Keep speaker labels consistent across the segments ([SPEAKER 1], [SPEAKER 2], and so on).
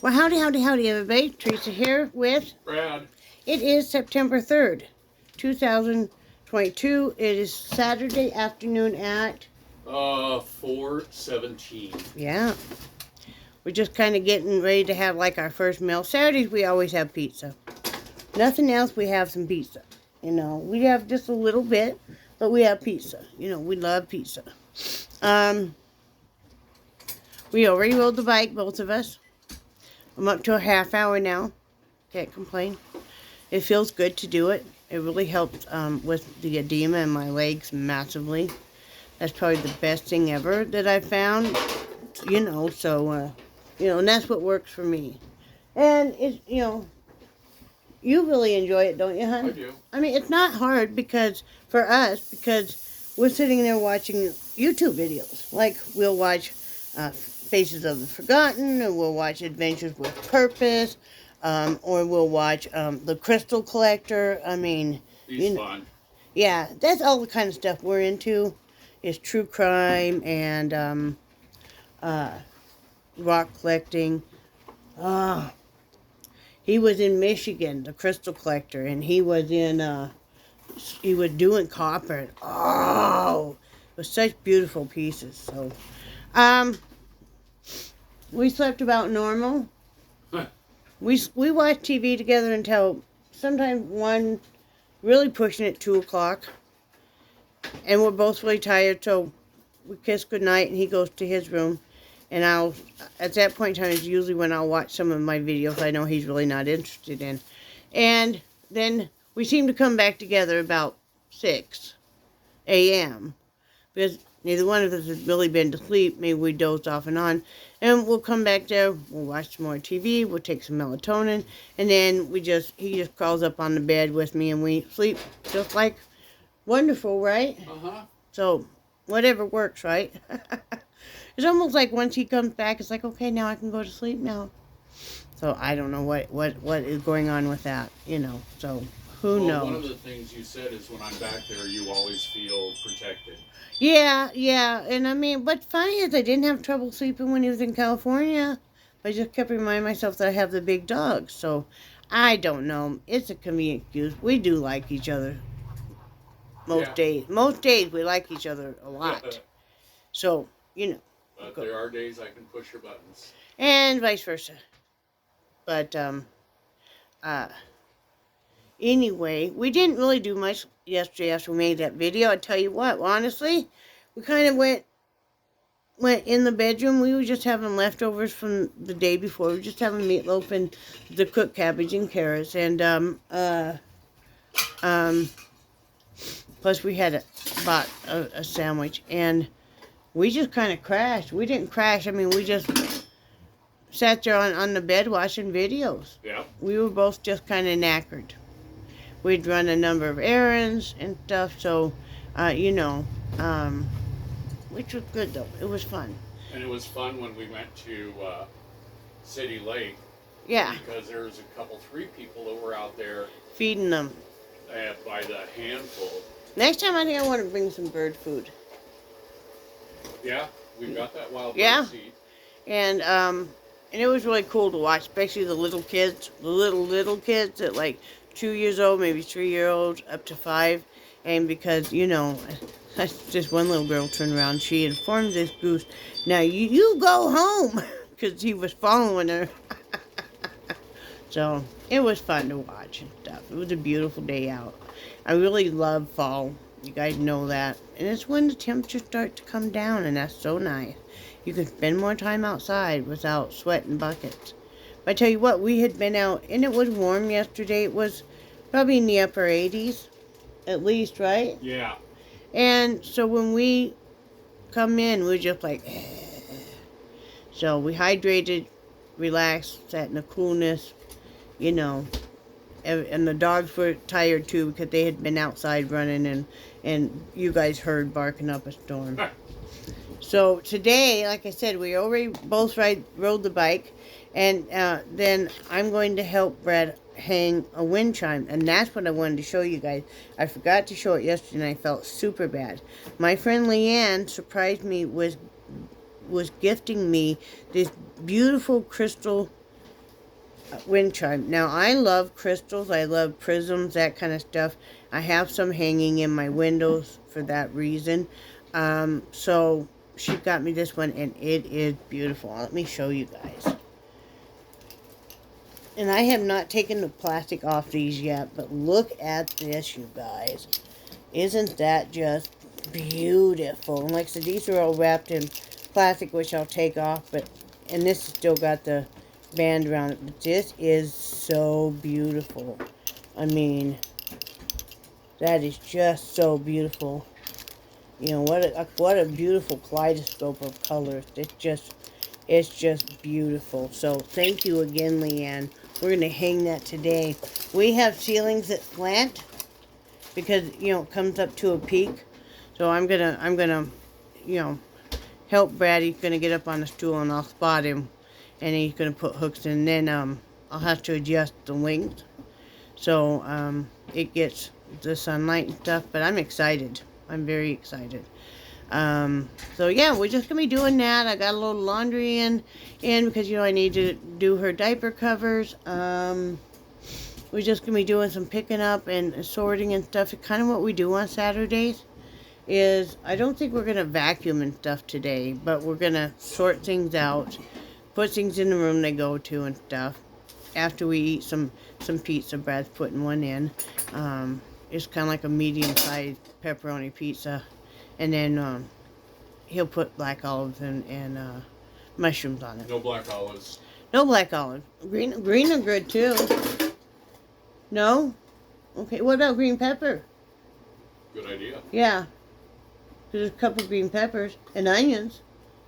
[SPEAKER 1] Well, howdy, howdy, howdy, everybody. Teresa here with
[SPEAKER 2] Brad.
[SPEAKER 1] It is September 3rd, 2022. It is Saturday afternoon at
[SPEAKER 2] 4:17.
[SPEAKER 1] Yeah. We're just kind of getting ready to have like our first meal. Saturdays we always have pizza. Nothing else, we have some pizza. You know, we have just a little bit, but we have pizza. You know, we love pizza. We already rode the bike, both of us. I'm up to a half hour now. Can't complain. It feels good to do it. It really helps with the edema in my legs massively. That's probably the best thing ever that I've found. You know, so, and that's what works for me. And, you really enjoy it, don't you, hon?
[SPEAKER 2] I do.
[SPEAKER 1] I mean, it's not hard because we're sitting there watching YouTube videos. Like, we'll watch Faces of the Forgotten, or we'll watch Adventures with Purpose, or we'll watch The Crystal Collector. I mean,
[SPEAKER 2] He's fun.
[SPEAKER 1] Yeah, that's all the kind of stuff we're into, is true crime and rock collecting. He was in Michigan, The Crystal Collector, and he was doing copper. Oh, it was such beautiful pieces. So, we slept about normal. We watched TV together until sometimes 1, really pushing it 2 o'clock. And we're both really tired, so we kiss goodnight and he goes to his room. And at that point in time is usually when I'll watch some of my videos I know he's really not interested in. And then we seem to come back together about 6 a.m. because neither one of us has really been to sleep. Maybe we dozed off and on. And we'll come back there, we'll watch some more TV, we'll take some melatonin, and then he just crawls up on the bed with me and we sleep just like wonderful, right?
[SPEAKER 2] Uh-huh.
[SPEAKER 1] So, whatever works, right? It's almost like once he comes back, it's like, okay, now I can go to sleep now. So, I don't know what is going on with that, so who knows?
[SPEAKER 2] One of the things you said is when I'm back there, you always feel protected.
[SPEAKER 1] Yeah, and I mean, what's funny is I didn't have trouble sleeping when he was in California. I just kept reminding myself that I have the big dog, so I don't know. It's a convenient excuse. We do like each other most days. Most days we like each other a lot. So,
[SPEAKER 2] But there are days I can push your buttons.
[SPEAKER 1] And vice versa. But, anyway, we didn't really do much yesterday after we made that video. I tell you what, honestly, we kind of went in the bedroom. We were just having leftovers from the day before. We were just having meatloaf and the cooked cabbage and carrots. And, plus we had bought a sandwich. And we just kind of crashed. We didn't crash. I mean, we just sat there on the bed watching videos.
[SPEAKER 2] Yeah.
[SPEAKER 1] We were both just kind of knackered. We'd run a number of errands and stuff, so, which was good, though. It was fun.
[SPEAKER 2] And it was fun when we went to City Lake.
[SPEAKER 1] Yeah.
[SPEAKER 2] Because there was 3 people that were out there.
[SPEAKER 1] Feeding them.
[SPEAKER 2] By the handful.
[SPEAKER 1] Next time I think I want to bring some bird food.
[SPEAKER 2] Yeah, we've got that wild bird seed.
[SPEAKER 1] And it was really cool to watch, especially the little kids, the little kids that like 2 years old, maybe 3-year-olds, up to 5. And because, just one little girl turned around, she informed this goose, now you go home, because he was following her. So, it was fun to watch and stuff. It was a beautiful day out. I really love fall. You guys know that. And it's when the temperatures start to come down, and that's so nice. You can spend more time outside without sweating buckets. But I tell you what, we had been out, and it was warm yesterday. It was probably in the upper 80s, at least, right?
[SPEAKER 2] Yeah.
[SPEAKER 1] And so when we come in, we're just like, So we hydrated, relaxed, sat in the coolness, and the dogs were tired too because they had been outside running and you guys heard barking up a storm. So today, like I said, we already both rode the bike, and then I'm going to help Brad hang a wind chime, and that's what I wanted to show you guys. I forgot to show it yesterday, and I felt super bad. My friend Leanne surprised me was gifting me this beautiful crystal wind chime. Now, I love crystals. I love prisms, that kind of stuff. I have some hanging in my windows for that reason. So she got me this one, and it is beautiful. Let me show you guys. And I have not taken the plastic off these yet, but look at this, you guys. Isn't that just beautiful? And like I said, these are all wrapped in plastic, which I'll take off, and this has still got the band around it. But this is so beautiful. I mean, that is just so beautiful. You know, what a beautiful kaleidoscope of colors. It's just beautiful. So thank you again, Leanne. We're gonna hang that today. We have ceilings that slant because, you know, it comes up to a peak. So I'm gonna, you know, help Brad. He's gonna get up on the stool and I'll spot him, and he's gonna put hooks in. And then I'll have to adjust the length so it gets the sunlight and stuff. But I'm excited. I'm very excited. So yeah, we're just gonna be doing that. I got a little laundry in because, you know, I need to do her diaper covers. We're just gonna be doing some picking up and sorting and stuff. It's kind of what we do on Saturdays. Is I don't think we're gonna vacuum and stuff today, but we're gonna sort things out, put things in the room they go to and stuff. After we eat some pizza, Brad's putting one in. It's kind of like a medium-sized pepperoni pizza. And then he'll put black olives and mushrooms on it.
[SPEAKER 2] No black olives.
[SPEAKER 1] No black olives. Green are good too. No? Okay, what about green pepper?
[SPEAKER 2] Good idea.
[SPEAKER 1] Yeah. There's a couple green peppers and onions.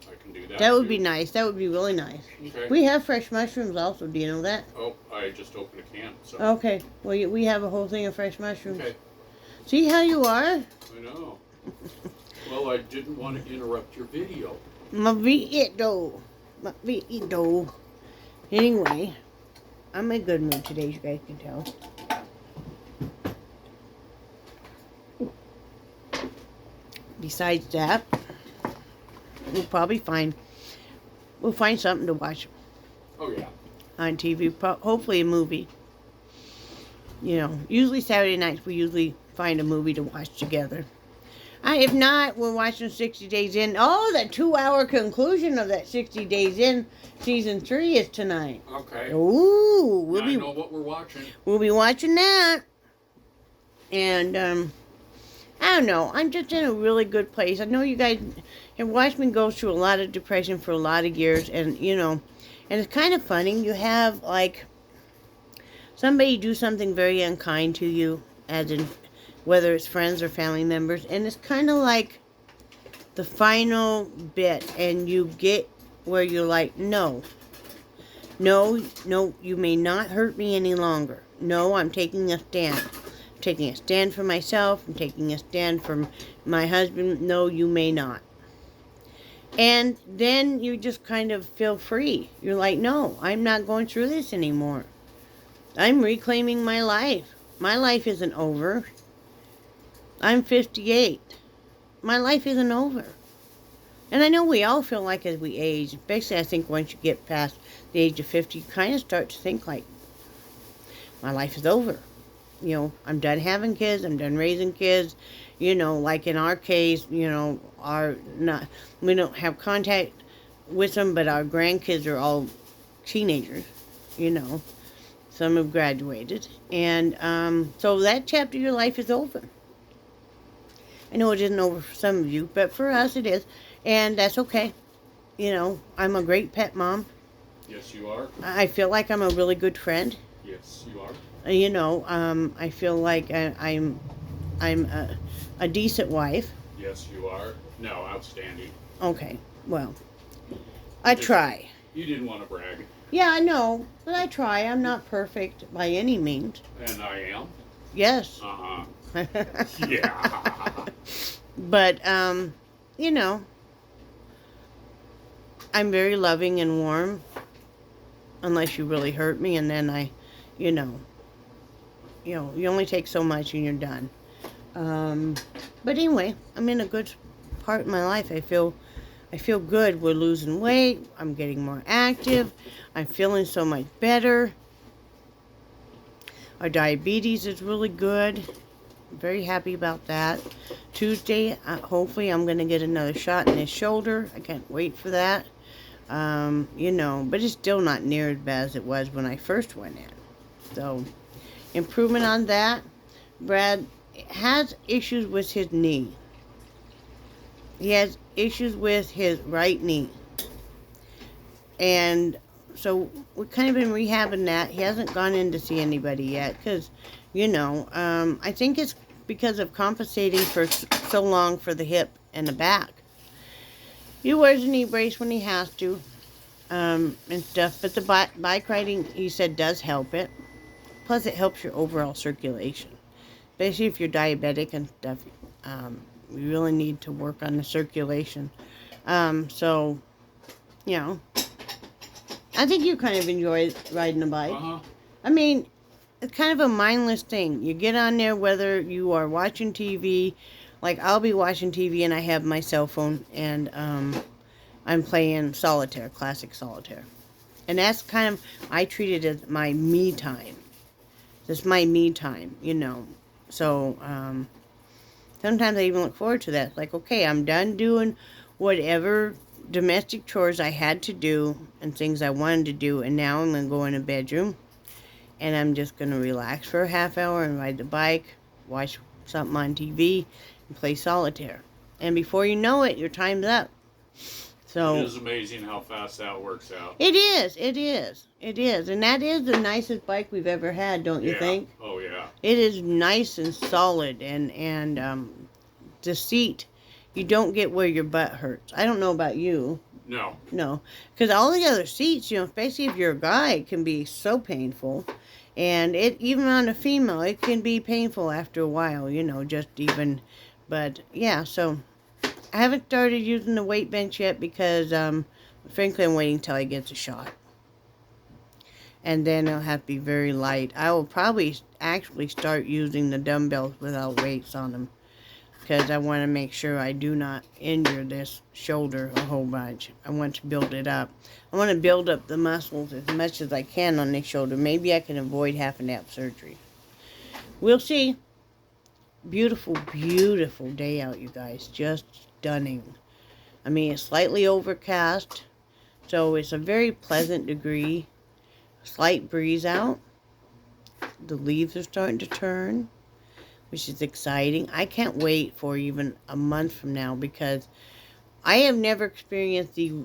[SPEAKER 2] I can do that.
[SPEAKER 1] That would
[SPEAKER 2] too.
[SPEAKER 1] be nice. That would be really nice.
[SPEAKER 2] Okay.
[SPEAKER 1] We have fresh mushrooms also. Do you know that?
[SPEAKER 2] Oh, I just opened a can. So.
[SPEAKER 1] Okay. Well, we have a whole thing of fresh mushrooms.
[SPEAKER 2] Okay.
[SPEAKER 1] See how you are?
[SPEAKER 2] I know. Well, I didn't want to interrupt your video.
[SPEAKER 1] Might be it though. Anyway, I'm in a good mood today, as you guys can tell. Besides that, we'll find something to watch
[SPEAKER 2] Oh yeah.
[SPEAKER 1] on TV. Hopefully a movie. You know, usually Saturday nights we usually find a movie to watch together. If not, we're watching 60 Days In. Oh, the 2-hour conclusion of that 60 Days In season 3 is tonight.
[SPEAKER 2] Okay.
[SPEAKER 1] Ooh,
[SPEAKER 2] I know what we're watching.
[SPEAKER 1] We'll be watching that. And I don't know. I'm just in a really good place. I know you guys have watched me go through a lot of depression for a lot of years, and you know, and it's kind of funny. You have like somebody do something very unkind to you, as in whether it's friends or family members, and it's kind of like the final bit, and you get where you're like, no, you may not hurt me any longer. No, I'm taking a stand. I'm taking a stand for myself. I'm taking a stand for my husband. No, you may not. And then you just kind of feel free. You're like, no, I'm not going through this anymore. I'm reclaiming my life. My life isn't over. I'm 58. My life isn't over. And I know we all feel like as we age, especially I think once you get past the age of 50, you kind of start to think like, my life is over. You know, I'm done having kids. I'm done raising kids. You know, like in our case, you know, we don't have contact with them, but our grandkids are all teenagers, you know. Some have graduated. And so that chapter of your life is over. I know it isn't over for some of you, but for us it is. And that's okay. You know, I'm a great pet mom.
[SPEAKER 2] Yes, you are.
[SPEAKER 1] I feel like I'm a really good friend.
[SPEAKER 2] Yes, you are.
[SPEAKER 1] You know, I feel like I'm a decent wife.
[SPEAKER 2] Yes, you are. No, outstanding.
[SPEAKER 1] Okay, well, I try.
[SPEAKER 2] You didn't want to brag.
[SPEAKER 1] Yeah, I know, but I try. I'm not perfect by any means.
[SPEAKER 2] And I am.
[SPEAKER 1] Yes.
[SPEAKER 2] Uh-huh. Yeah.
[SPEAKER 1] But, you know, I'm very loving and warm, unless you really hurt me, and then you only take so much and you're done. But anyway, I'm in a good part of my life. I feel good. We're losing weight. I'm getting more active. I'm feeling so much better. Our diabetes is really good. Very happy about that. Tuesday, hopefully I'm going to get another shot in his shoulder. I can't wait for that. But it's still not near as bad as it was when I first went in. So, improvement on that. Brad has issues with his knee. He has issues with his right knee. And so we've kind of been rehabbing that. He hasn't gone in to see anybody yet because, I think it's because of compensating for so long for the hip and the back. He wears a knee brace when he has to and stuff. But the bike riding, he said, does help it. Plus, it helps your overall circulation. Especially if you're diabetic and stuff. We really need to work on the circulation. I think you kind of enjoy riding a bike.
[SPEAKER 2] Uh-huh.
[SPEAKER 1] I mean, it's kind of a mindless thing. You get on there whether you are watching TV. Like, I'll be watching TV and I have my cell phone and I'm playing solitaire, classic solitaire. And that's kind of, I treat it as my me time. It's my me time, So, sometimes I even look forward to that. Like, okay, I'm done doing whatever domestic chores I had to do and things I wanted to do, and now I'm going to go in a bedroom and I'm just going to relax for a half hour and ride the bike, watch something on TV, and play solitaire. And before you know it, your time's up. So
[SPEAKER 2] it is amazing how fast that works out.
[SPEAKER 1] It is. And that is the nicest bike we've ever had, don't you think?
[SPEAKER 2] Oh, yeah.
[SPEAKER 1] It is nice and solid, and the seat, you don't get where your butt hurts. I don't know about you. No. Because all the other seats, especially if you're a guy, it can be so painful. And even on a female, it can be painful after a while, But, yeah, so I haven't started using the weight bench yet because, frankly, I'm waiting until he gets a shot. And then it'll have to be very light. I will probably actually start using the dumbbells without weights on them. Because I want to make sure I do not injure this shoulder a whole bunch. I want to build it up. I want to build up the muscles as much as I can on this shoulder. Maybe I can avoid having to have surgery. We'll see. Beautiful, beautiful day out, you guys. Just stunning. I mean, it's slightly overcast. So it's a very pleasant degree. Slight breeze out. The leaves are starting to turn, which is exciting. I can't wait for even a month from now because I have never experienced the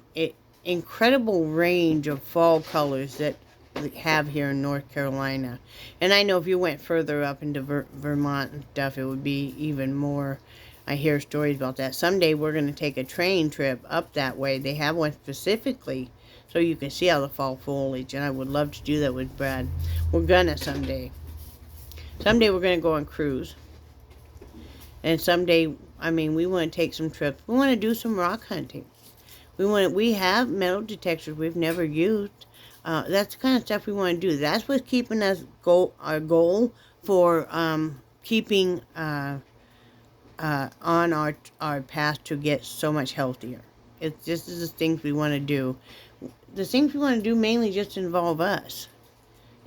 [SPEAKER 1] incredible range of fall colors that we have here in North Carolina. And I know if you went further up into Vermont and stuff, it would be even more. I hear stories about that. Someday we're going to take a train trip up that way. They have one specifically so you can see all the fall foliage, and I would love to do that with Brad. We're gonna someday. Someday we're going to go on cruise. And someday, we want to take some trips. We want to do some rock hunting. We have metal detectors we've never used. That's the kind of stuff we want to do. That's what's keeping us our goal for keeping on our path to get so much healthier. It's just the things we want to do. The things we want to do mainly just involve us.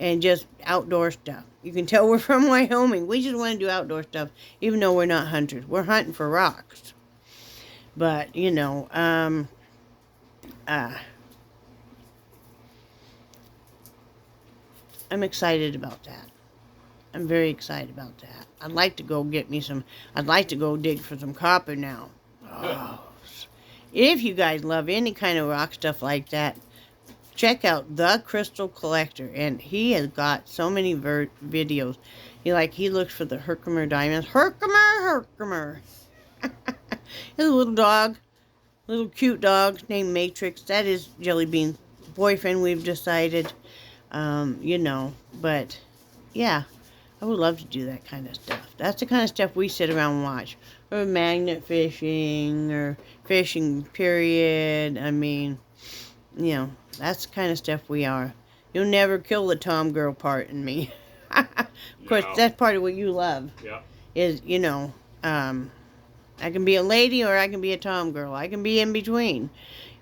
[SPEAKER 1] And just outdoor stuff. You can tell we're from Wyoming. We just want to do outdoor stuff, even though we're not hunters. We're hunting for rocks. But, I'm excited about that. I'm very excited about that. I'd like to go dig for some copper now. Oh. If you guys love any kind of rock stuff like that, check out The Crystal Collector, and he has got so many videos. He looks for the Herkimer diamonds. Herkimer! His little cute dog named Matrix. That is Jelly Bean's boyfriend, we've decided. But yeah, I would love to do that kind of stuff. That's the kind of stuff we sit around and watch. Or magnet fishing, or fishing, period. That's the kind of stuff we are. You'll never kill the Tom girl part in me. Of course, that's part of what you love.
[SPEAKER 2] Yeah.
[SPEAKER 1] Is, I can be a lady or I can be a Tom girl. I can be in between,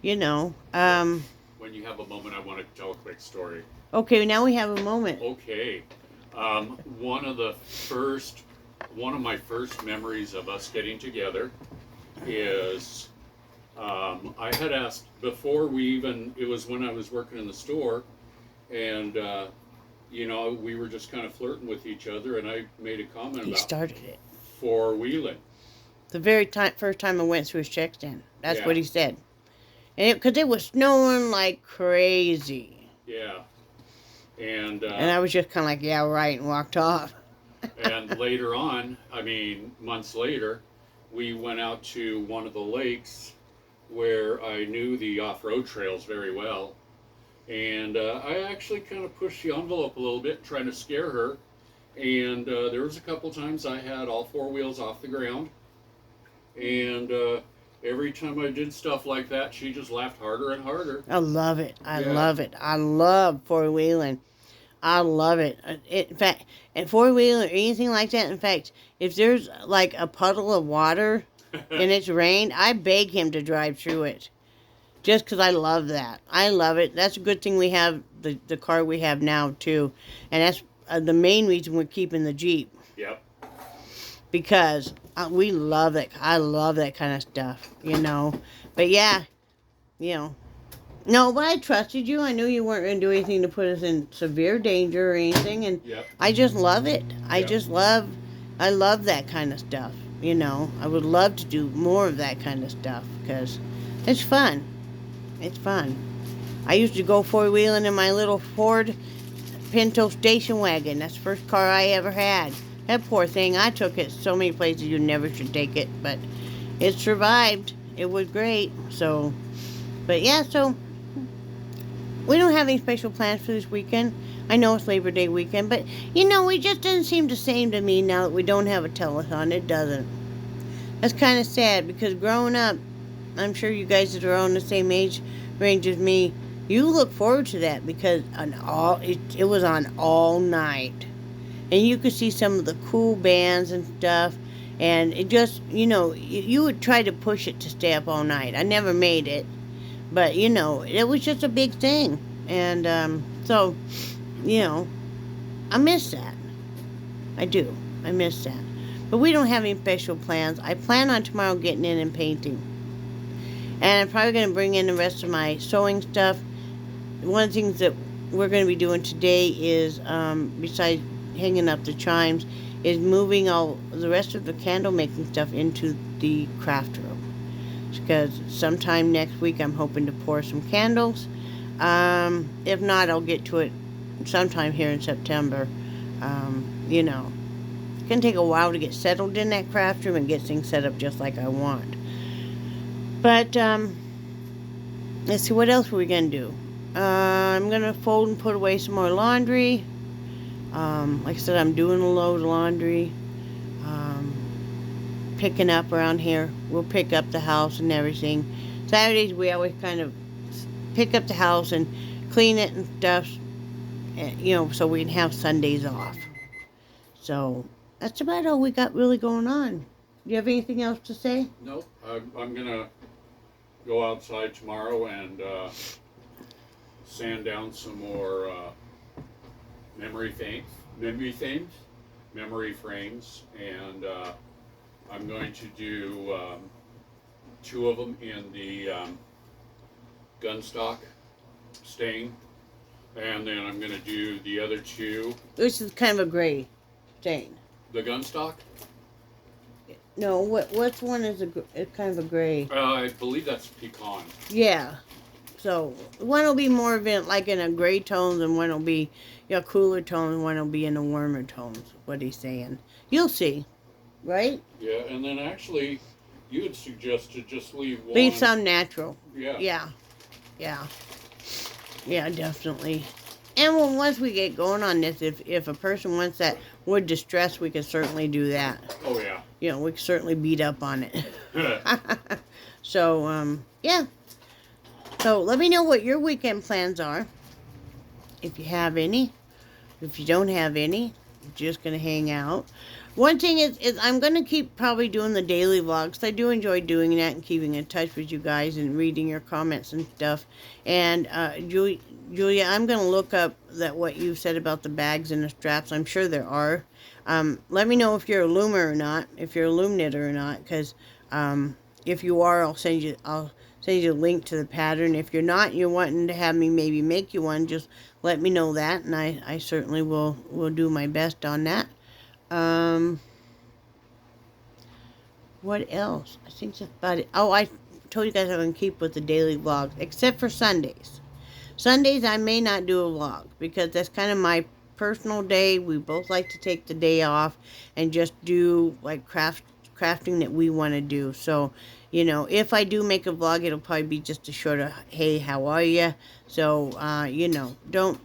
[SPEAKER 1] When
[SPEAKER 2] you have a moment, I want to tell a quick story.
[SPEAKER 1] Okay, now we have a moment.
[SPEAKER 2] Okay. One of my first memories of us getting together is I had asked before it was when I was working in the store, and we were just kind of flirting with each other, and I made a comment
[SPEAKER 1] He
[SPEAKER 2] about
[SPEAKER 1] started it.
[SPEAKER 2] four-wheeling.
[SPEAKER 1] The first time I went through his check stand. That's
[SPEAKER 2] Yeah.
[SPEAKER 1] what he said. And because it was snowing like crazy.
[SPEAKER 2] Yeah. And
[SPEAKER 1] I was just kind of like, yeah, right, and walked off.
[SPEAKER 2] and later on, months later, we went out to one of the lakes where I knew the off-road trails very well. And I actually kind of pushed the envelope a little bit, trying to scare her. And there was a couple times I had all four wheels off the ground. And every time I did stuff like that, she just laughed harder and harder.
[SPEAKER 1] I love it. I
[SPEAKER 2] Yeah.
[SPEAKER 1] love it. I love four-wheeling. I love it. In fact, and four-wheeling or anything like that, in fact, if there's like a puddle of water and it's rained, I beg him to drive through it. Just because I love that. I love it. That's a good thing we have the car we have now, too. And that's the main reason we're keeping the Jeep.
[SPEAKER 2] Yep.
[SPEAKER 1] Because we love it. I love that kind of stuff, But yeah, No, but I trusted you. I knew you weren't going to do anything to put us in severe danger or anything. And
[SPEAKER 2] Yep.
[SPEAKER 1] I just love it. I
[SPEAKER 2] Yep.
[SPEAKER 1] I love that kind of stuff, I would love to do more of that kind of stuff because it's fun. It's fun. I used to go four-wheeling in my little Ford Pinto station wagon. That's the first car I ever had. That poor thing, I took it so many places you never should take it, but it survived. It was great. So we don't have any special plans for this weekend. I know it's Labor Day weekend, but it just doesn't seem the same to me now that we don't have a telethon. It doesn't. That's kind of sad because growing up, I'm sure you guys that are on the same age range as me, you look forward to that because it was on all night. And you could see some of the cool bands and stuff. And it just, you would try to push it to stay up all night. I never made it. But, it was just a big thing. And so, I miss that. I do. I miss that. But we don't have any special plans. I plan on tomorrow getting in and painting. And I'm probably going to bring in the rest of my sewing stuff. One of the things that we're going to be doing today is, besides hanging up the chimes, is moving all the rest of the candle making stuff into the craft room. Because sometime next week I'm hoping to pour some candles. If not, I'll get to it sometime here in September. It's going to take a while to get settled in that craft room and get things set up just like I want. But, let's see, what else are we going to do? I'm going to fold and put away some more laundry. Like I said, I'm doing a load of laundry. Picking up around here. We'll pick up the house and everything. Saturdays, we always kind of pick up the house and clean it and stuff, so we can have Sundays off. So, that's about all we got really going on. Do you have anything else to say?
[SPEAKER 2] Nope. I'm going to go outside tomorrow and sand down some more memory frames, and I'm going to do 2 of them in the gunstock stain, and then I'm going to do the other 2.
[SPEAKER 1] This is kind of a gray stain.
[SPEAKER 2] The gunstock?
[SPEAKER 1] No, what's one is it's kind of a gray.
[SPEAKER 2] I believe that's pecan.
[SPEAKER 1] Yeah. So one will be more of it like in a gray tone, and one will be cooler tone, and one will be in a warmer tones. What he's saying, you'll see, right?
[SPEAKER 2] Yeah, and then actually, you had suggested just leave one.
[SPEAKER 1] Leave some natural.
[SPEAKER 2] Yeah.
[SPEAKER 1] Yeah, definitely. And once we get going on this, if a person wants that wood distress, we can certainly do that.
[SPEAKER 2] Oh yeah.
[SPEAKER 1] We can certainly beat up on it. So yeah. So let me know what your weekend plans are, if you have any. If you don't have any, you're just going to hang out. One thing is I'm going to keep probably doing the daily vlogs. I do enjoy doing that and keeping in touch with you guys and reading your comments and stuff. And Julia, I'm going to look up that what you said about the bags and the straps. I'm sure there are. Let me know if you're a loomer or not, if you're a loom knitter or not, because if you are, I'll send you a link to the pattern. If you're not, you're wanting to have me maybe make you one, just let me know that, and I certainly will do my best on that. What else? I think that's about it. Oh, I told you guys I'm going to keep with the daily vlogs, except for Sundays. Sundays I may not do a vlog because that's kind of my personal day. We both like to take the day off and just do like crafting that we want to do. So, you know, if I do make a vlog, it'll probably be just a short of, hey, how are you? So, you know, don't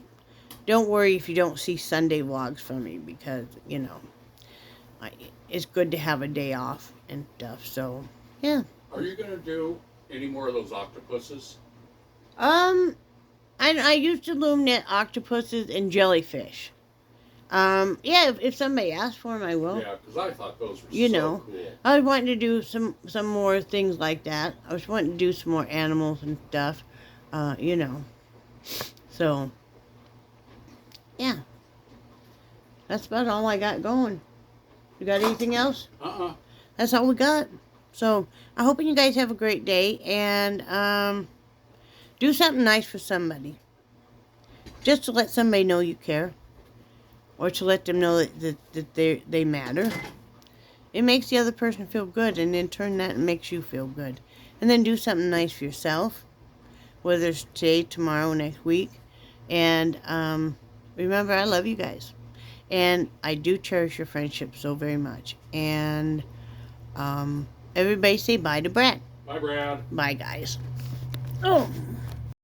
[SPEAKER 1] worry if you don't see Sunday vlogs from me, because, you know, it's good to have a day off and stuff. So, yeah.
[SPEAKER 2] Are you gonna do any more of those octopuses?
[SPEAKER 1] I used to loom knit octopuses and jellyfish. Yeah, if somebody asks for them, I will.
[SPEAKER 2] Yeah, because I thought those were
[SPEAKER 1] You
[SPEAKER 2] so
[SPEAKER 1] know,
[SPEAKER 2] cool.
[SPEAKER 1] I was wanting to do some more things like that. I was wanting to do some more animals and stuff. You know. So, yeah. That's about all I got going. You got anything else? That's all we got. So, I hope you guys have a great day, and do something nice for somebody. Just to let somebody know you care. Or to let them know that they matter. It makes the other person feel good, and in turn that makes you feel good. And then do something nice for yourself. Whether it's today, tomorrow, next week. And remember, I love you guys. And I do cherish your friendship so very much. And everybody say bye to Brad.
[SPEAKER 2] Bye, Brad.
[SPEAKER 1] Bye, guys. Oh.